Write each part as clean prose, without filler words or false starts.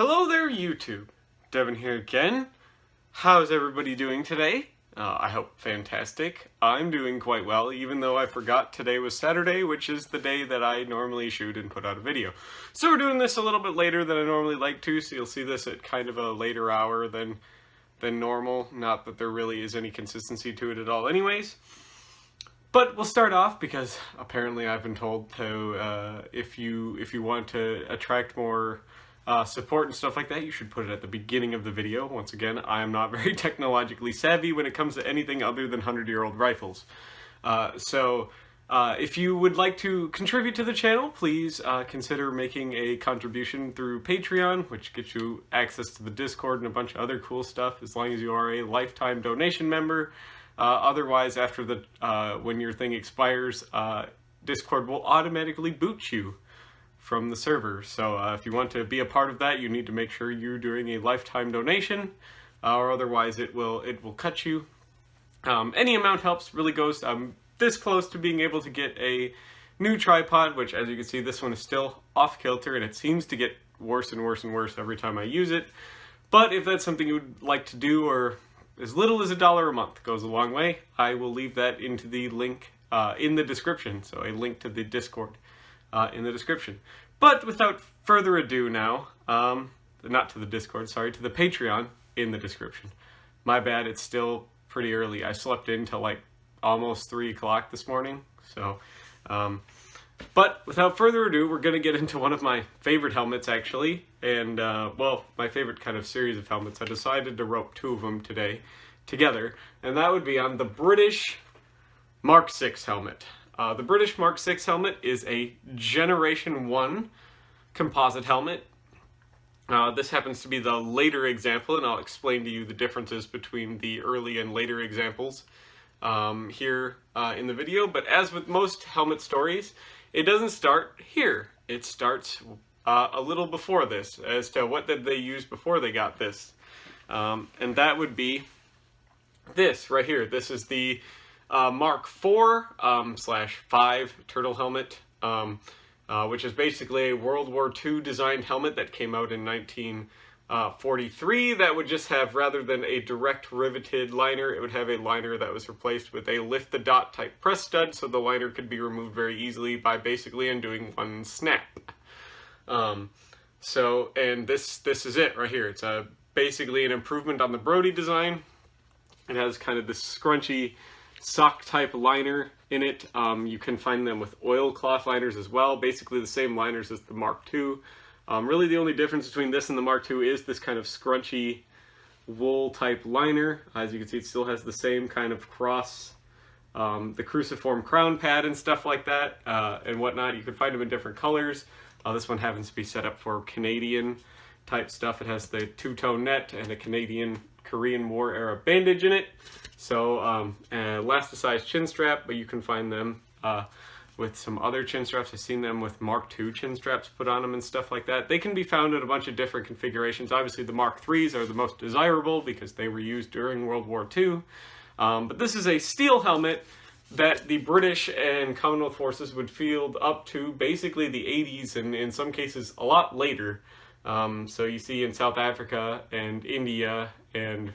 Hello there, YouTube. Devin here again. How's everybody doing today? I hope fantastic. I'm doing quite well, even though I forgot today was Saturday, which is the day that I normally shoot and put out a video. So we're doing this a little bit later than I normally like to, so you'll see this at kind of a later hour than normal. Not that there really is any consistency to it at all anyways. But we'll start off because apparently I've been told to, if you want to attract more support and stuff like that, you should put it at the beginning of the video. Once again, I am not very technologically savvy when it comes to anything other than 100-year-old rifles. If you would like to contribute to the channel, please consider making a contribution through Patreon, which gets you access to the Discord and a bunch of other cool stuff, as long as you are a lifetime donation member. Otherwise, after when your thing expires, Discord will automatically boot you from the server. So if you want to be a part of that, you need to make sure you're doing a lifetime donation, or otherwise it will cut you. Any amount helps. Really goes. I'm this close to being able to get a new tripod, which, as you can see, this one is still off kilter, and it seems to get worse and worse and worse every time I use it. But if that's something you would like to do, or as little as $1 a month goes a long way, I will leave that into the link in the description. So a link to the Discord in the description. But without further ado now, not to the Discord, sorry, to the Patreon in the description. My bad, it's still pretty early. I slept in till like almost 3 o'clock this morning. So, but without further ado, we're going to get into one of my favorite helmets, actually. And, well, my favorite kind of series of helmets. I decided to rope two of them today together. And that would be on the British mk6 helmet. The British mk6 helmet is a Generation 1 composite helmet. This happens to be the later example, and I'll explain to you the differences between the early and later examples here in the video. But as with most helmet stories, it doesn't start here. It starts a little before this, as to what did they use before they got this. And that would be this right here. This is the Mark IV/5 turtle helmet, which is basically a World War II designed helmet that came out in 1943 that would just have, rather than a direct riveted liner, it would have a liner that was replaced with a lift the dot type press stud, so the liner could be removed very easily by basically undoing one snap. And this is it right here. It's basically an improvement on the Brody design. It has kind of this scrunchy sock type liner in it. You can find them with oilcloth liners as well, basically the same liners as the Mark II. Really the only difference between this and the Mark II is this kind of scrunchy wool type liner. As you can see, it still has the same kind of cross, the cruciform crown pad and stuff like that, and whatnot. You can find them in different colors. This one happens to be set up for Canadian type stuff. It has the two-tone net and a Korean War era bandage in it. So, elasticized chin strap, but you can find them with some other chin straps. I've seen them with Mark II chin straps put on them and stuff like that. They can be found in a bunch of different configurations. Obviously, the Mark IIIs are the most desirable because they were used during World War II. But this is a steel helmet that the British and Commonwealth forces would field up to basically the 80s, and in some cases a lot later. So you see in South Africa and India and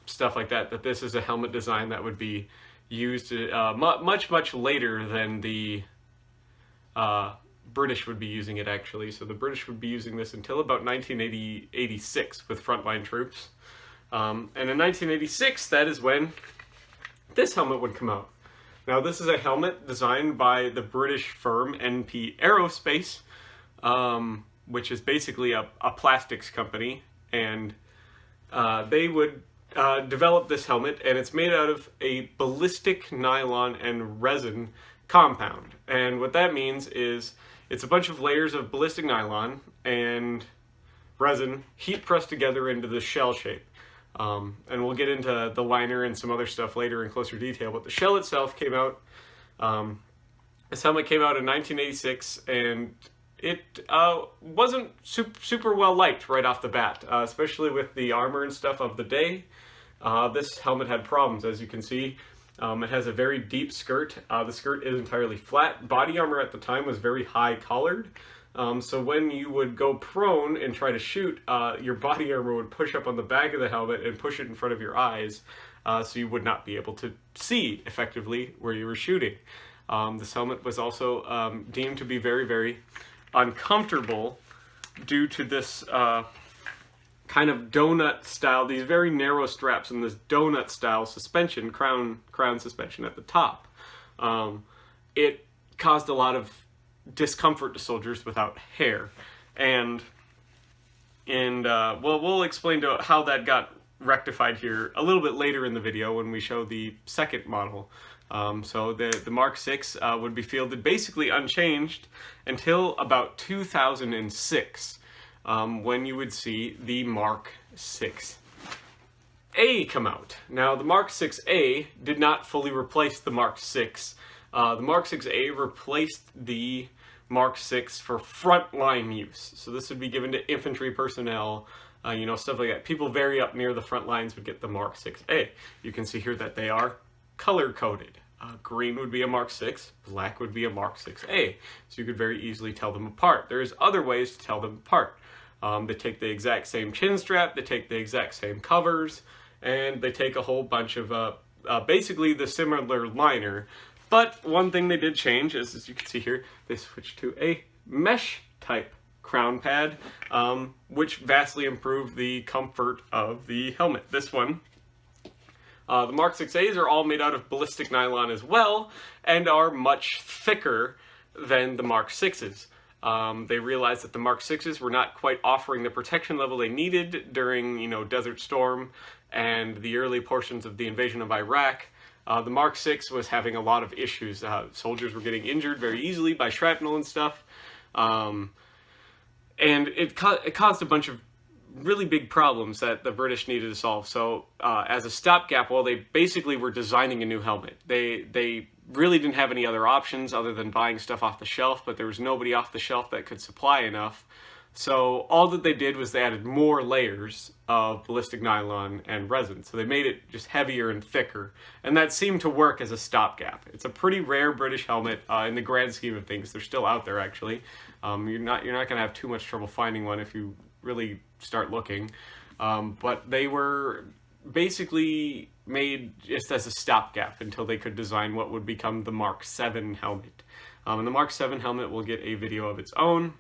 stuff like that, that this is a helmet design that would be used much later than the British would be using it, actually. So the British would be using this until about 1986 with frontline troops. And in 1986, that is when this helmet would come out. Now, this is a helmet designed by the British firm NP Aerospace, which is basically a plastics company, and they would develop this helmet, and it's made out of a ballistic nylon and resin compound. And what that means is it's a bunch of layers of ballistic nylon and resin heat pressed together into the shell shape. And we'll get into the liner and some other stuff later in closer detail, but the shell itself came out, this helmet came out in 1986, and it wasn't super well liked right off the bat, especially with the armor and stuff of the day. This helmet had problems, as you can see. It has a very deep skirt. The skirt is entirely flat. Body armor at the time was very high collared, So when you would go prone and try to shoot, your body armor would push up on the back of the helmet and push it in front of your eyes, so you would not be able to see effectively where you were shooting. This helmet was also deemed to be very, very uncomfortable due to this kind of donut style, these very narrow straps and this donut style suspension, crown suspension at the top. It caused a lot of discomfort to soldiers without hair, and we'll explain how that got rectified here a little bit later in the video when we show the second model. So the Mark 6 would be fielded basically unchanged until about 2006, when you would see the Mark 6a come out. Now, the Mark 6a did not fully replace the Mark 6. The Mark 6a replaced the Mark 6 for frontline use. So this would be given to infantry personnel, stuff like that. People very up near the front lines would get the Mark 6a. You can see here that they are color-coded. Green would be a Mark 6, black would be a Mark 6a. So you could very easily tell them apart. There's other ways to tell them apart. They take the exact same chin strap, they take the exact same covers, and they take a whole bunch of basically the similar liner. But one thing they did change is, as you can see here, they switched to a mesh type crown pad, which vastly improved the comfort of the helmet. This one, the Mark 6As are all made out of ballistic nylon as well, and are much thicker than the Mark 6s. They realized that the Mark 6s were not quite offering the protection level they needed during, Desert Storm and the early portions of the invasion of Iraq. The Mark 6 was having a lot of issues. Soldiers were getting injured very easily by shrapnel and stuff. And it caused a bunch of really big problems that the British needed to solve. So as a stopgap, well, they basically were designing a new helmet. They really didn't have any other options other than buying stuff off the shelf, but there was nobody off the shelf that could supply enough. So all that they did was they added more layers of ballistic nylon and resin. So they made it just heavier and thicker, and that seemed to work as a stopgap. It's a pretty rare British helmet in the grand scheme of things. They're still out there, actually. You're not going to have too much trouble finding one if you really start looking. But they were basically made just as a stopgap until they could design what would become the Mark 7 helmet. And the Mark 7 helmet will get a video of its own,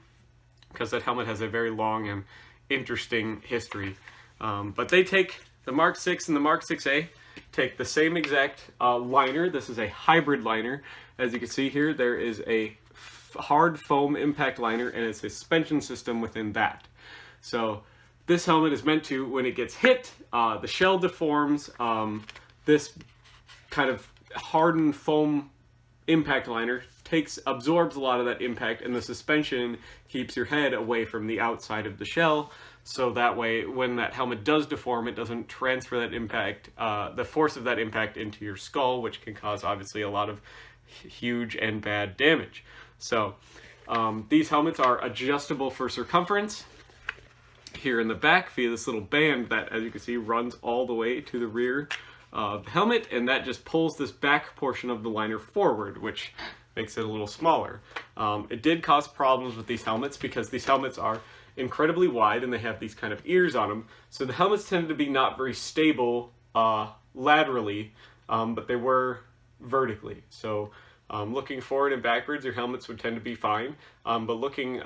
because that helmet has a very long and interesting history. But they take the Mark 6 and the Mark 6A, take the same exact liner. This is a hybrid liner. As you can see here, there is a hard foam impact liner and a suspension system within that. So this helmet is meant to, when it gets hit, the shell deforms. This kind of hardened foam impact liner absorbs a lot of that impact, and the suspension keeps your head away from the outside of the shell, so that way when that helmet does deform, it doesn't transfer that impact, the force of that impact into your skull, which can cause obviously a lot of huge and bad damage. So these helmets are adjustable for circumference here in the back via this little band that, as you can see, runs all the way to the rear of the helmet, and that just pulls this back portion of the liner forward, which makes it a little smaller. It did cause problems with these helmets because these helmets are incredibly wide and they have these kind of ears on them. So the helmets tended to be not very stable laterally, but they were vertically. So looking forward and backwards, your helmets would tend to be fine. But looking,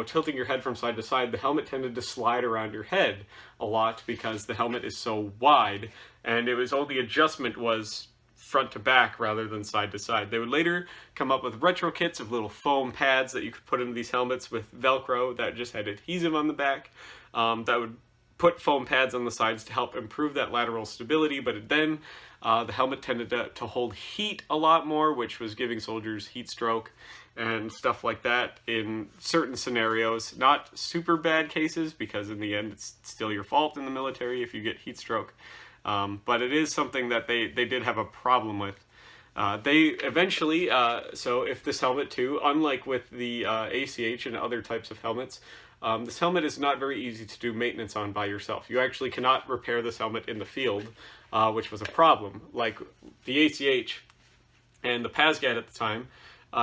tilting your head from side to side, the helmet tended to slide around your head a lot because the helmet is so wide, and it was all the adjustment was front to back rather than side to side. They would later come up with retro kits of little foam pads that you could put into these helmets with Velcro that just had adhesive on the back, that would put foam pads on the sides to help improve that lateral stability, but then the helmet tended to hold heat a lot more, which was giving soldiers heat stroke and stuff like that in certain scenarios. Not super bad cases, because in the end it's still your fault in the military if you get heat stroke. But it is something that they did have a problem with. They eventually, so if this helmet too, unlike with the ACH and other types of helmets, this helmet is not very easy to do maintenance on by yourself. You actually cannot repair this helmet in the field, which was a problem. Like the ACH and the PASGAT at the time,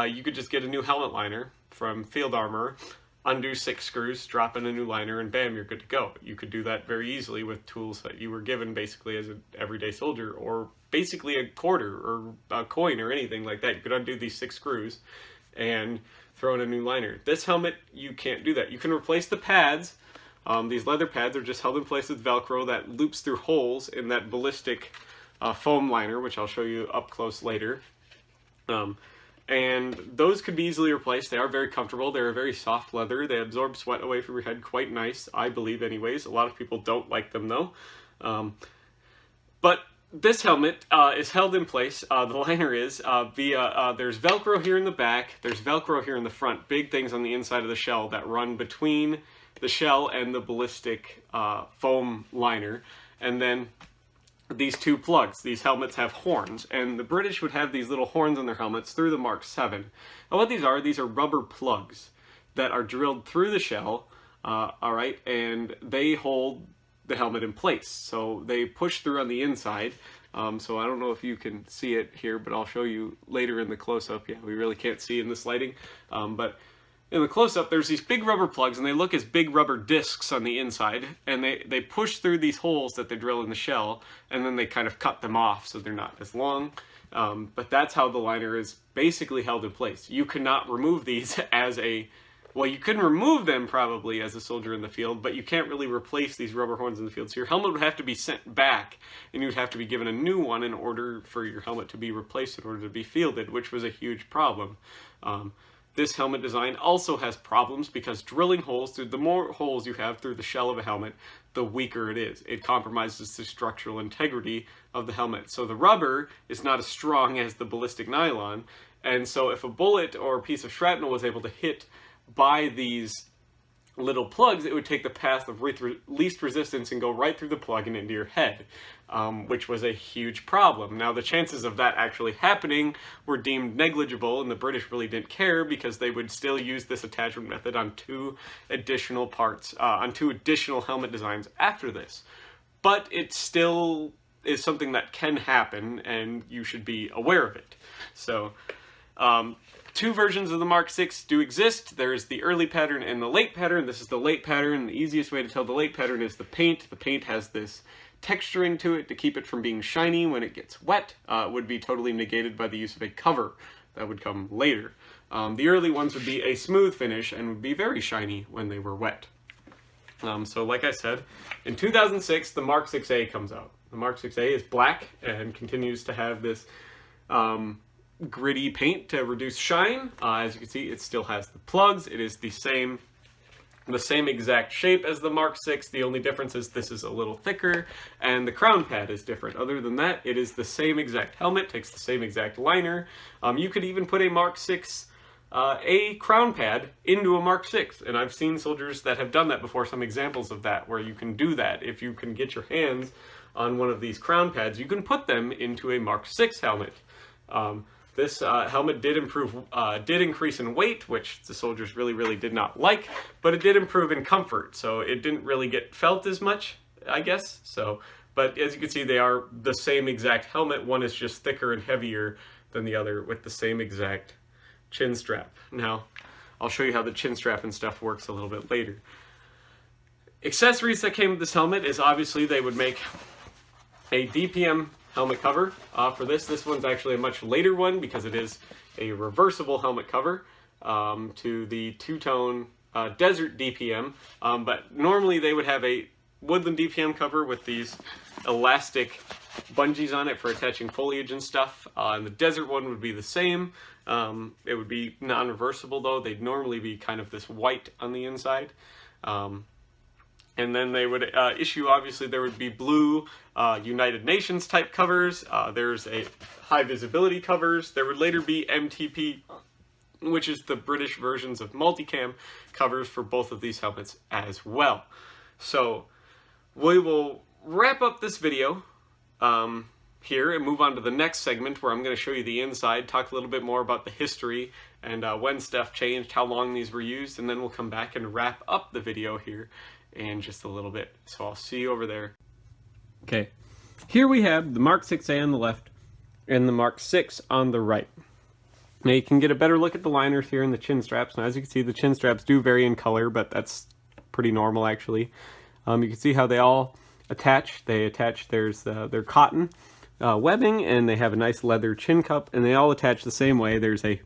you could just get a new helmet liner, from Field Armor, undo 6 screws, drop in a new liner, and bam, you're good to go. You could do that very easily with tools that you were given basically as an everyday soldier, or basically a quarter or a coin or anything like that. You could undo these 6 screws and throw in a new liner. This helmet, you can't do that. You can replace the pads. These leather pads are just held in place with Velcro that loops through holes in that ballistic foam liner, which I'll show you up close later. And those could be easily replaced. They are very comfortable. They're a very soft leather. They absorb sweat away from your head quite nice, I believe anyways. A lot of people don't like them though. But this helmet is held in place, the liner is, via, there's Velcro here in the back, there's Velcro here in the front, big things on the inside of the shell that run between the shell and the ballistic foam liner. And then these 2 plugs. These helmets have horns, and the British would have these little horns on their helmets through the Mark 7. And what these are rubber plugs that are drilled through the shell, alright, and they hold the helmet in place. So they push through on the inside. So I don't know if you can see it here, but I'll show you later in the close-up. Yeah, we really can't see in this lighting, but in the close-up, there's these big rubber plugs, and they look as big rubber discs on the inside, and they push through these holes that they drill in the shell, and then they kind of cut them off so they're not as long. But that's how the liner is basically held in place. You cannot remove these as a... Well, you can remove them probably as a soldier in the field, but you can't really replace these rubber horns in the field. So your helmet would have to be sent back, and you'd have to be given a new one in order for your helmet to be replaced in order to be fielded, which was a huge problem. This helmet design also has problems because drilling holes, the more holes you have through the shell of a helmet, the weaker it is. It compromises the structural integrity of the helmet. So the rubber is not as strong as the ballistic nylon, and so if a bullet or a piece of shrapnel was able to hit by these little plugs, it would take the path of least resistance and go right through the plug and into your head, which was a huge problem. Now, the chances of that actually happening were deemed negligible, and the British really didn't care because they would still use this attachment method on 2 additional parts, on 2 additional helmet designs after this. But it still is something that can happen, and you should be aware of it. So, 2 versions of the Mark 6 do exist. There's the early pattern and the late pattern. This is the late pattern. The easiest way to tell the late pattern is the paint. The paint has this texturing to it to keep it from being shiny when it gets wet. It would be totally negated by the use of a cover. That would come later. The early ones would be a smooth finish and would be very shiny when they were wet. So like I said, in 2006, the Mark 6a comes out. The Mark 6a is black and continues to have this gritty paint to reduce shine. As you can see, it still has the plugs. It is the same exact shape as the Mark 6. The only difference is this is a little thicker and the crown pad is different. Other than that, it is the same exact helmet, takes the same exact liner. You could even put a Mark 6a crown pad into a Mark 6, and I've seen soldiers that have done that before, some examples of that, where you can do that. If you can get your hands on one of these crown pads, you can put them into a Mark 6 helmet. This helmet did increase in weight, which the soldiers really did not like, but it did improve in comfort, so it didn't really get felt as much, I guess. So, but as you can see, they are the same exact helmet. One is just thicker and heavier than the other with the same exact chin strap. Now, I'll show you how the chin strap and stuff works a little bit later. Accessories that came with this helmet is obviously they would make a DPM helmet cover. For this one's actually a much later one because it is a reversible helmet cover to the two-tone desert DPM, but normally they would have a woodland DPM cover with these elastic bungees on it for attaching foliage and stuff, and the desert one would be the same. It would be non-reversible though. They'd normally be kind of this white on the inside. And then they would issue, obviously, there would be blue United Nations type covers. There's a high visibility covers. There would later be MTP, which is the British versions of multicam covers for both of these helmets as well. So we will wrap up this video here and move on to the next segment where I'm going to show you the inside, talk a little bit more about the history and when stuff changed, how long these were used, and then we'll come back and wrap up the video here in just a little bit. So I'll see you over there. Okay, here we have the Mark 6a on the left and the Mark 6 on the right. Now you can get a better look at the liners here in the chin straps. Now as you can see, the chin straps do vary in color, but that's pretty normal actually. You can see how they all attach. They attach, there's their cotton webbing, and they have a nice leather chin cup, and they all attach the same way. There's a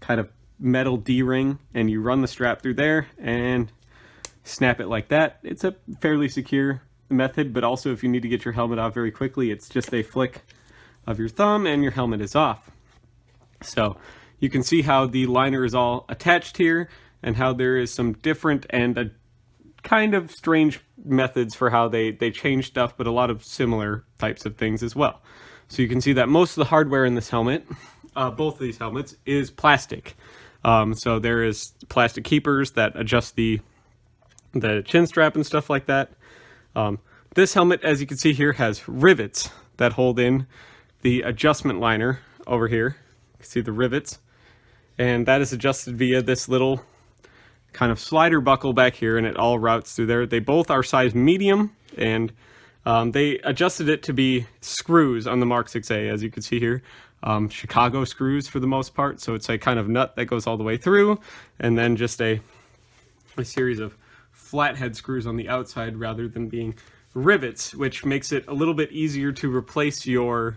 kind of metal D-ring, and you run the strap through there and snap it like that. It's a fairly secure method, but also if you need to get your helmet off very quickly, it's just a flick of your thumb and your helmet is off. So you can see how the liner is all attached here, and how there is some different and a kind of strange methods for how they change stuff, but a lot of similar types of things as well. So you can see that most of the hardware in this helmet, both of these helmets, is plastic. So there is plastic keepers that adjust the chin strap and stuff like that. This helmet, as you can see here, has rivets that hold in the adjustment liner over here. You can see the rivets, and that is adjusted via this little kind of slider buckle back here, and it all routes through there. They both are size medium, and they adjusted it to be screws on the mk6a, as you can see here. Chicago screws for the most part, so it's a kind of nut that goes all the way through, and then just a series of flathead screws on the outside rather than being rivets, which makes it a little bit easier to replace your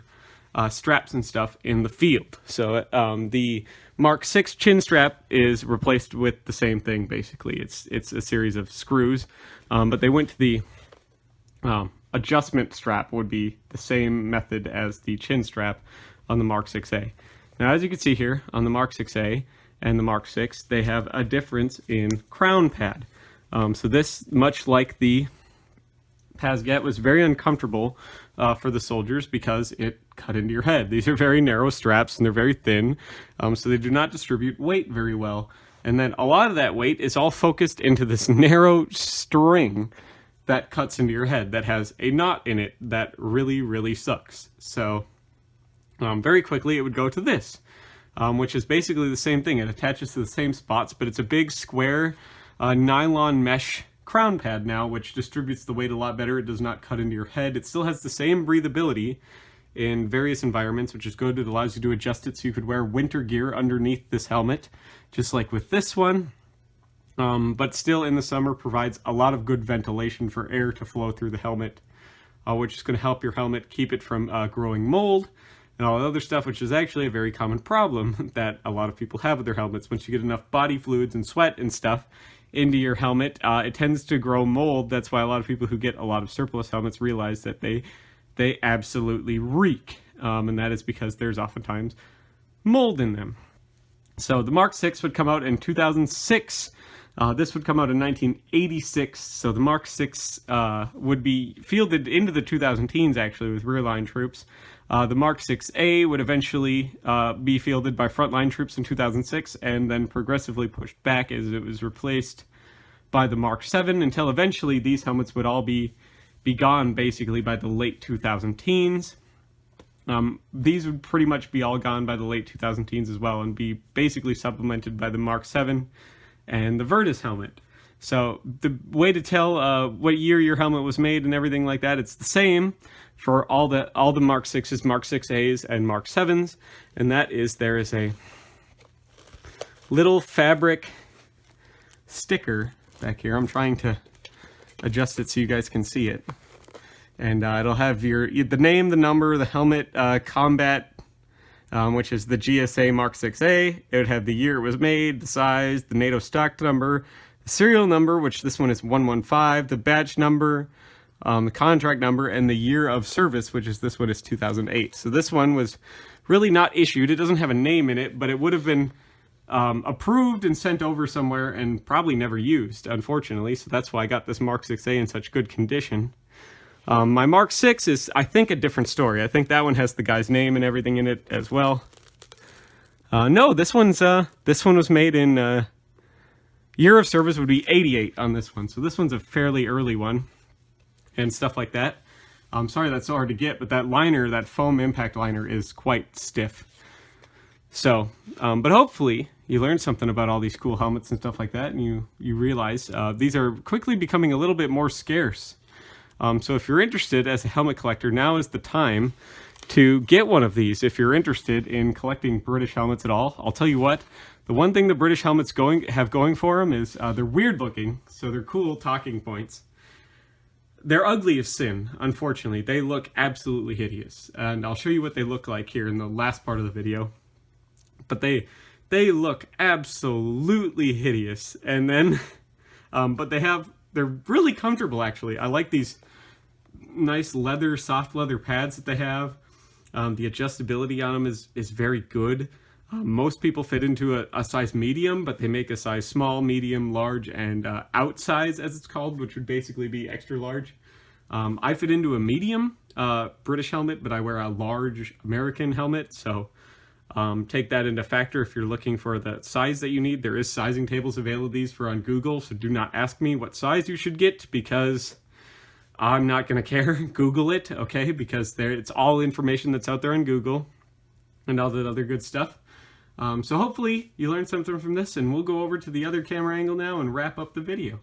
straps and stuff in the field. So the mk6 chin strap is replaced with the same thing basically. It's a series of screws, but they went to the adjustment strap would be the same method as the chin strap on the mk6a. Now as you can see here on the mk6a and the mk6, they have a difference in crown pad. So this, much like the Pasget, was very uncomfortable for the soldiers because it cut into your head. These are very narrow straps and they're very thin, so they do not distribute weight very well. And then a lot of that weight is all focused into this narrow string that cuts into your head that has a knot in it that really, really sucks. So very quickly it would go to this, which is basically the same thing. It attaches to the same spots, but it's a big square nylon mesh crown pad now, which distributes the weight a lot better. It does not cut into your head. It still has the same breathability in various environments, which is good. It allows you to adjust it so you could wear winter gear underneath this helmet, just like with this one. But still in the summer provides a lot of good ventilation for air to flow through the helmet, which is going to help your helmet keep it from growing mold and all the other stuff, which is actually a very common problem that a lot of people have with their helmets. Once you get enough body fluids and sweat and stuff into your helmet, it tends to grow mold. That's why a lot of people who get a lot of surplus helmets realize that they absolutely reek, and that is because there's oftentimes mold in them. So the mk6 would come out in 2006. This would come out in 1986, so the mk6 would be fielded into the 2010s actually with rear line troops. The mk6a would eventually be fielded by frontline troops in 2006, and then progressively pushed back as it was replaced by the mk7, until eventually these helmets would all be gone basically by the late 2010s. These would pretty much be all gone by the late 2010s as well, and be basically supplemented by the mk7 and the Virtus helmet. So the way to tell what year your helmet was made and everything like that, it's the same for all the mk6s, mk6as, and mk7s, and that is there is a little fabric sticker back here. I'm trying to adjust it so you guys can see it, and it'll have the name, the number, the helmet, combat, which is the GSA mk6a. It would have the year it was made, the size, the NATO stock number, the serial number, which this one is 115, the batch number, the contract number, and the year of service, which is this one is 2008. So this one was really not issued. It doesn't have a name in it, but it would have been approved and sent over somewhere and probably never used, unfortunately. So that's why I got this mk6a in such good condition. My mk6 is, I think, a different story. I think that one has the guy's name and everything in it as well. No, this one was made in year of service would be 88 on this one. So this one's a fairly early one and stuff like that. I'm sorry that's so hard to get, but that liner, that foam impact liner, is quite stiff. So, but hopefully you learned something about all these cool helmets and stuff like that, and you realize these are quickly becoming a little bit more scarce. So if you're interested as a helmet collector, now is the time to get one of these if you're interested in collecting British helmets at all. I'll tell you what, the one thing the British helmets have going for them is they're weird looking, so they're cool talking points. They're ugly as sin, unfortunately. They look absolutely hideous, and I'll show you what they look like here in the last part of the video. But they look absolutely hideous, and then, but they're really comfortable actually. I like these nice leather, soft leather pads that they have. The adjustability on them is very good. Most people fit into a size medium, but they make a size small, medium, large, and outsize, as it's called, which would basically be extra large. I fit into a medium British helmet, but I wear a large American helmet, so take that into factor if you're looking for the size that you need. There is sizing tables available these for on Google, so do not ask me what size you should get, because I'm not going to care. Google it, okay, because it's all information that's out there on Google and all that other good stuff. So hopefully you learned something from this, and we'll go over to the other camera angle now and wrap up the video.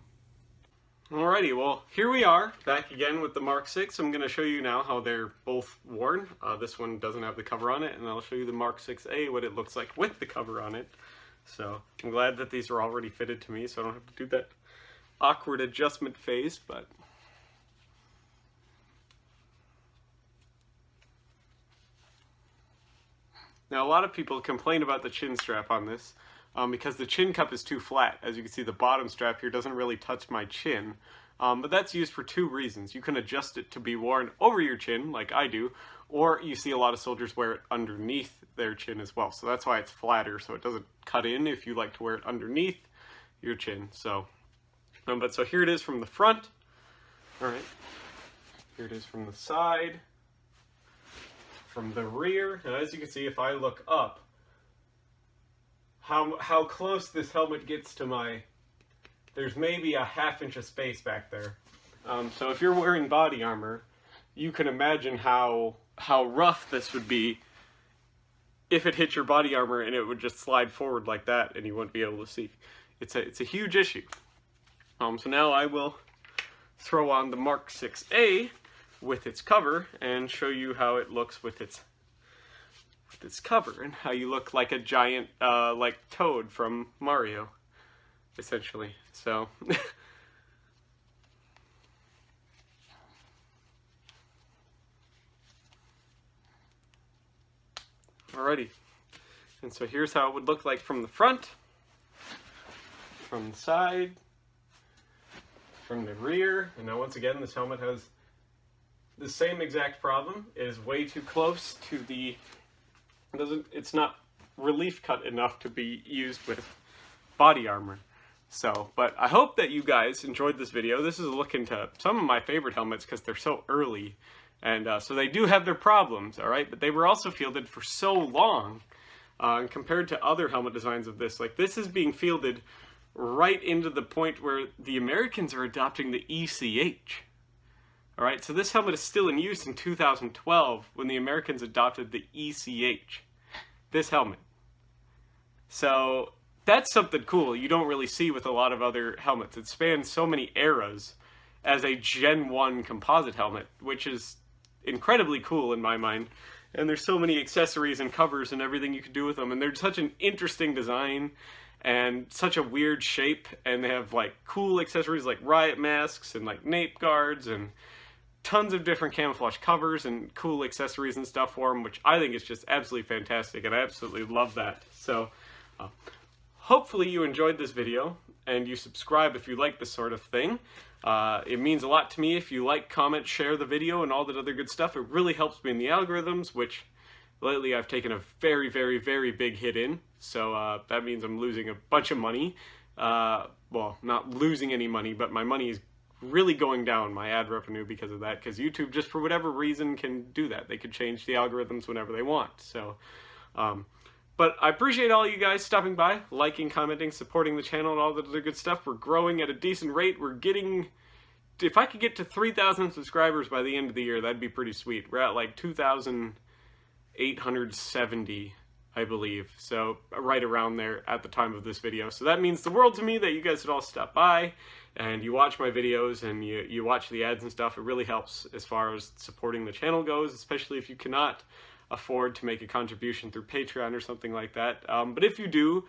Alrighty, well, here we are, back again with the Mark 6. I'm going to show you now how they're both worn. This one doesn't have the cover on it, and I'll show you the Mark 6a, what it looks like with the cover on it. So I'm glad that these are already fitted to me, so I don't have to do that awkward adjustment phase, but... Now, a lot of people complain about the chin strap on this because the chin cup is too flat. As you can see, the bottom strap here doesn't really touch my chin, but that's used for two reasons. You can adjust it to be worn over your chin, like I do, or you see a lot of soldiers wear it underneath their chin as well. So that's why it's flatter, so it doesn't cut in if you like to wear it underneath your chin. So, but so here it is from the front. All right, here it is from the side. From the rear, and as you can see, if I look up, how close this helmet gets to there's maybe a ½ inch of space back there. So if you're wearing body armor, you can imagine how rough this would be if it hit your body armor and it would just slide forward like that and you wouldn't be able to see. It's a huge issue. So now I will throw on the Mark 6a with its cover and show you how it looks with its cover, and how you look like a giant like Toad from Mario, essentially. So alrighty, and so here's how it would look like from the front, from the side, from the rear. And now once again, this helmet has the same exact problem. It is way too close to it's not relief cut enough to be used with body armor. So, but I hope that you guys enjoyed this video. This is a look into some of my favorite helmets because they're so early, and so they do have their problems, all right, but they were also fielded for so long, compared to other helmet designs of this. Like, this is being fielded right into the point where the Americans are adopting the ECH. Alright, so this helmet is still in use in 2012 when the Americans adopted the ECH. This helmet. So that's something cool you don't really see with a lot of other helmets. It spans so many eras as a Gen 1 composite helmet, which is incredibly cool in my mind. And there's so many accessories and covers and everything you can do with them. And they're such an interesting design and such a weird shape. And they have like cool accessories like riot masks and like nape guards and tons of different camouflage covers and cool accessories and stuff for them, which I think is just absolutely fantastic, and I absolutely love that. So hopefully you enjoyed this video and you subscribe if you like this sort of thing. It means a lot to me if you like, comment, share the video, and all that other good stuff. It really helps me in the algorithms, which lately I've taken a very, very, very big hit in. So that means I'm losing a bunch of money. Well, not losing any money, but my money is really going down, my ad revenue, because of that, because YouTube, just for whatever reason, can do that. They could change the algorithms whenever they want. So but I appreciate all you guys stopping by, liking, commenting, supporting the channel, and all the other good stuff. We're growing at a decent rate. We're getting, if I could get to 3,000 subscribers by the end of the year, that'd be pretty sweet. We're at like 2,870 I believe. So right around there at the time of this video. So that means the world to me that you guys would all stop by and you watch my videos and you watch the ads and stuff. It really helps as far as supporting the channel goes, especially if you cannot afford to make a contribution through Patreon or something like that. But if you do,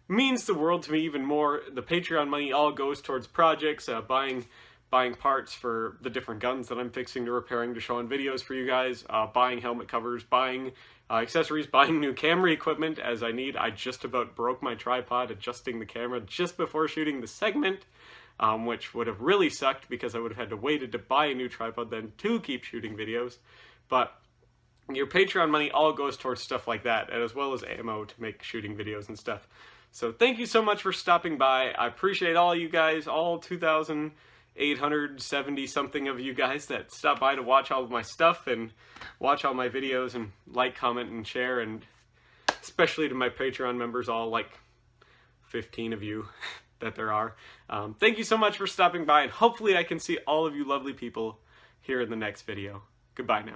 it means the world to me even more. The Patreon money all goes towards projects, buying parts for the different guns that I'm fixing to repairing to show on videos for you guys, buying helmet covers, buying accessories, buying new camera equipment as I need. I just about broke my tripod adjusting the camera just before shooting the segment, which would have really sucked because I would have had to wait to buy a new tripod then to keep shooting videos. But your Patreon money all goes towards stuff like that, and as well as ammo to make shooting videos and stuff. So thank you so much for stopping by. I appreciate all you guys, all 2,870 something of you guys that stop by to watch all of my stuff and watch all my videos and like, comment, and share, and especially to my Patreon members, all like 15 of you that there are. Thank you so much for stopping by, and hopefully I can see all of you lovely people here in the next video. Goodbye now.